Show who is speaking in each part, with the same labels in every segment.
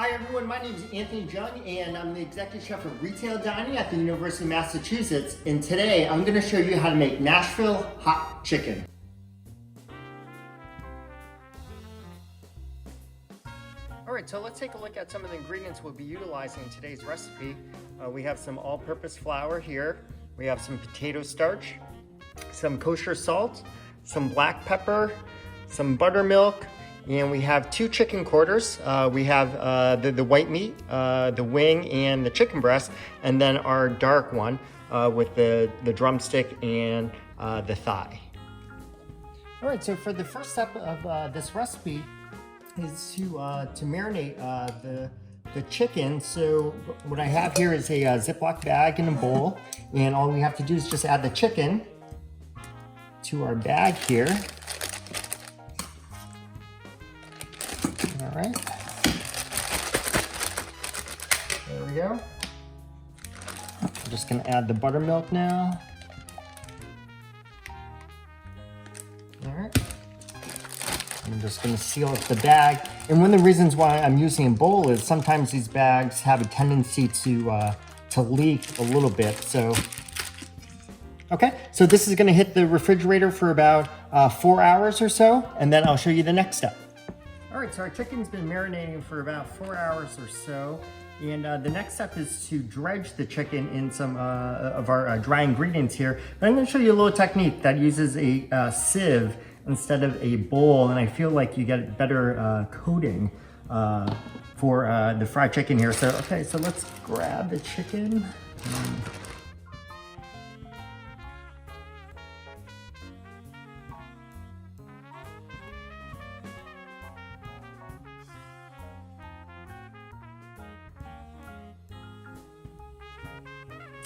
Speaker 1: Hi everyone, my name is Anthony Jung and I'm the Executive Chef of Retail Dining at the University of Massachusetts, and today I'm going to show you how to make Nashville Hot Chicken. Alright, so let's take a look at some of the ingredients we'll be utilizing in today's recipe. We have some all-purpose flour here, we have some potato starch, some kosher salt, some black pepper, some buttermilk, and we have 2 chicken quarters. We have the white meat, the wing, and the chicken breast, and then our dark one with the drumstick and the thigh. All right, so for the first step of this recipe is to marinate the chicken. So what I have here is a Ziploc bag and a bowl, and all we have to do is just add the chicken to our bag here. All right, there we go. I'm just gonna add the buttermilk now. All right, I'm just gonna seal up the bag. And one of the reasons why I'm using a bowl is sometimes these bags have a tendency to leak a little bit. So, okay, so this is gonna hit the refrigerator for about 4 hours or so, and then I'll show you the next step. All right, so our chicken's been marinating for about 4 hours or so, and the next step is to dredge the chicken in some of our dry ingredients here. But I'm gonna show you a little technique that uses a sieve instead of a bowl, and I feel like you get better coating for the fried chicken here. So, okay, so let's grab the chicken.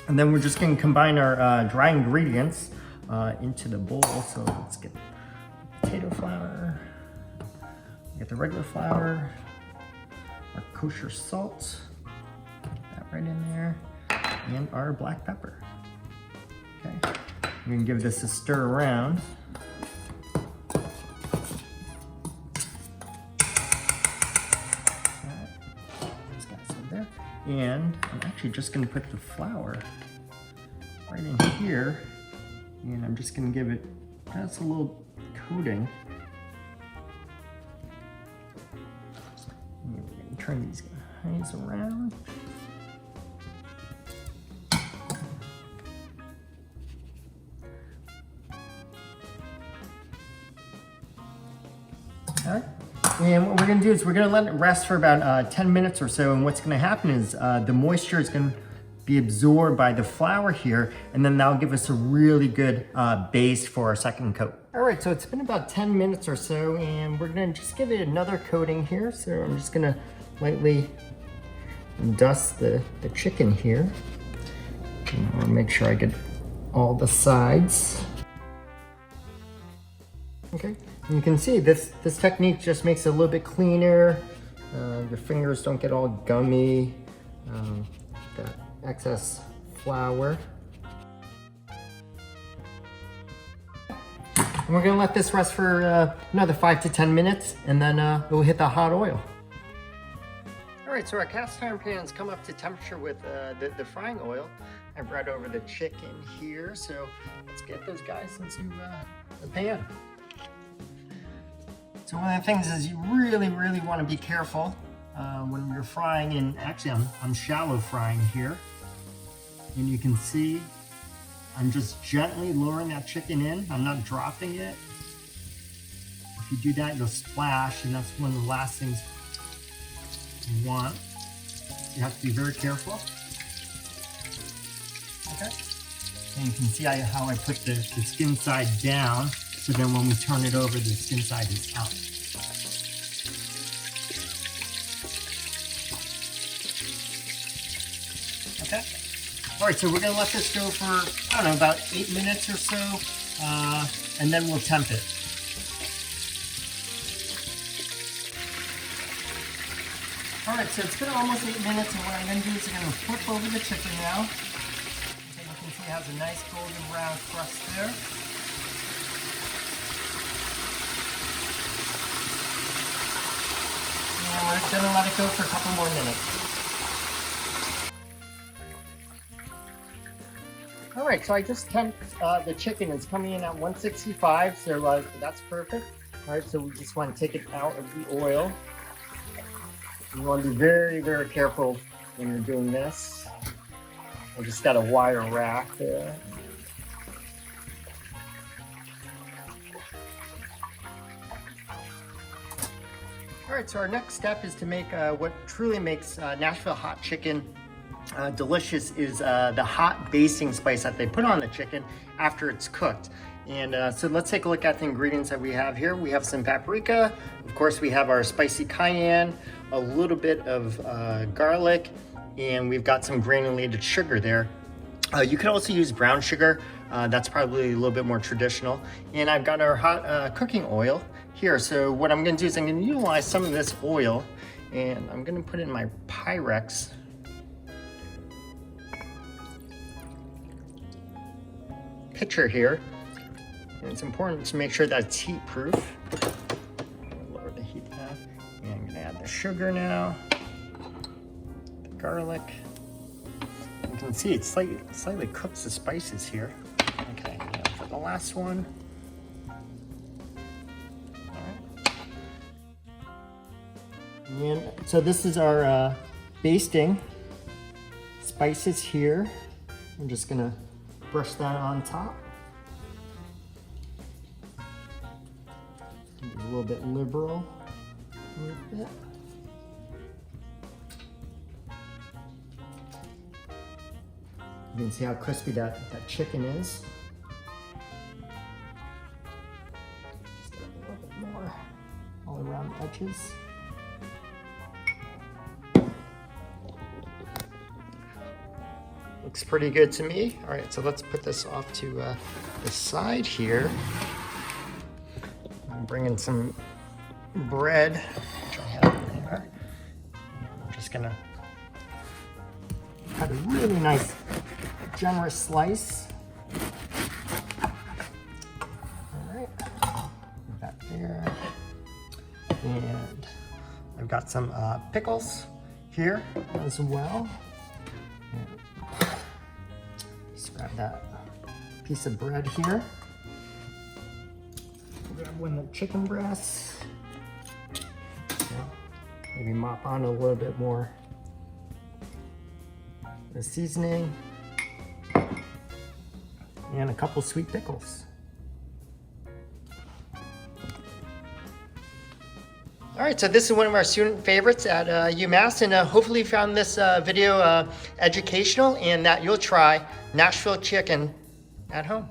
Speaker 1: And then we're just going to combine our dry ingredients into the bowl. So let's get the potato flour, get the regular flour, our kosher salt, get that right in there, and our black pepper. Okay, we're going to give this a stir around. Those guys in there. And I'm actually just going to put the flour right in here, and I'm just going to give it just a little coating. And we're going to turn these guys around. All right. And what we're going to do is we're going to let it rest for about 10 minutes or so, and what's going to happen is the moisture is going to be absorbed by the flour here, and then that'll give us a really good base for our second coat. All right, so it's been about 10 minutes or so, and we're going to just give it another coating here. So I'm just going to lightly dust the chicken here. And I'll make sure I get all the sides. Okay. And you can see this technique just makes it a little bit cleaner. Your fingers don't get all gummy. Got excess flour. And we're gonna let this rest for another 5 to 10 minutes, and then we'll hit the hot oil. All right, so our cast iron pan's come up to temperature with the frying oil. I brought over the chicken here, so let's get those guys into the pan. So one of the things is you really want to be careful when you're frying, and actually I'm shallow frying here. And you can see I'm just gently lowering that chicken in. I'm not dropping it. If you do that, you'll splash, and that's one of the last things you want. You have to be very careful. Okay. And you can see how I put the skin side down. So then when we turn it over, the skin side is out. Okay. All right, so we're gonna let this go for, I don't know, about 8 minutes or so, and then we'll temp it. All right, so it's been almost 8 minutes, and what I'm gonna do is I'm gonna flip over the chicken now. Okay, you can see it has a nice golden brown crust there. gonna let it go for a couple more minutes. All right, so I just temped the chicken. It's coming in at 165, so that's perfect. All right, so we just want to take it out of the oil. You want to be very, very careful when you're doing this. I just got a wire rack there. All right, so our next step is to make what truly makes Nashville Hot Chicken delicious is the hot basting spice that they put on the chicken after it's cooked. And so let's take a look at the ingredients that we have here. We have some paprika, of course we have our spicy cayenne, a little bit of garlic, and we've got some granulated sugar there. You could also use brown sugar, that's probably a little bit more traditional. And I've got our hot cooking oil here. So what I'm gonna do is I'm gonna utilize some of this oil and I'm gonna put it in my Pyrex. Pitcher here, and it's important to make sure that it's heat proof. Lower the heat down, and I'm gonna add the sugar now, the garlic. You can see it slightly cooks the spices here. Okay, now for the last one. All right. And so this is our basting spices here. I'm just gonna brush that on top. Be a little bit liberal with it. You can see how crispy that chicken is. Just a little bit more all around the edges. Looks pretty good to me. All right, so let's put this off to the side here. I'm bringing some bread, which I have in there. I'm just gonna cut a really nice, generous slice. All right, put that there. And I've got some pickles here as well. Grab that piece of bread here. Grab one of the chicken breasts. Maybe mop on a little bit more the seasoning. And a couple sweet pickles. All right, so this is one of our student favorites at UMass, and hopefully you found this video educational and that you'll try Nashville chicken at home.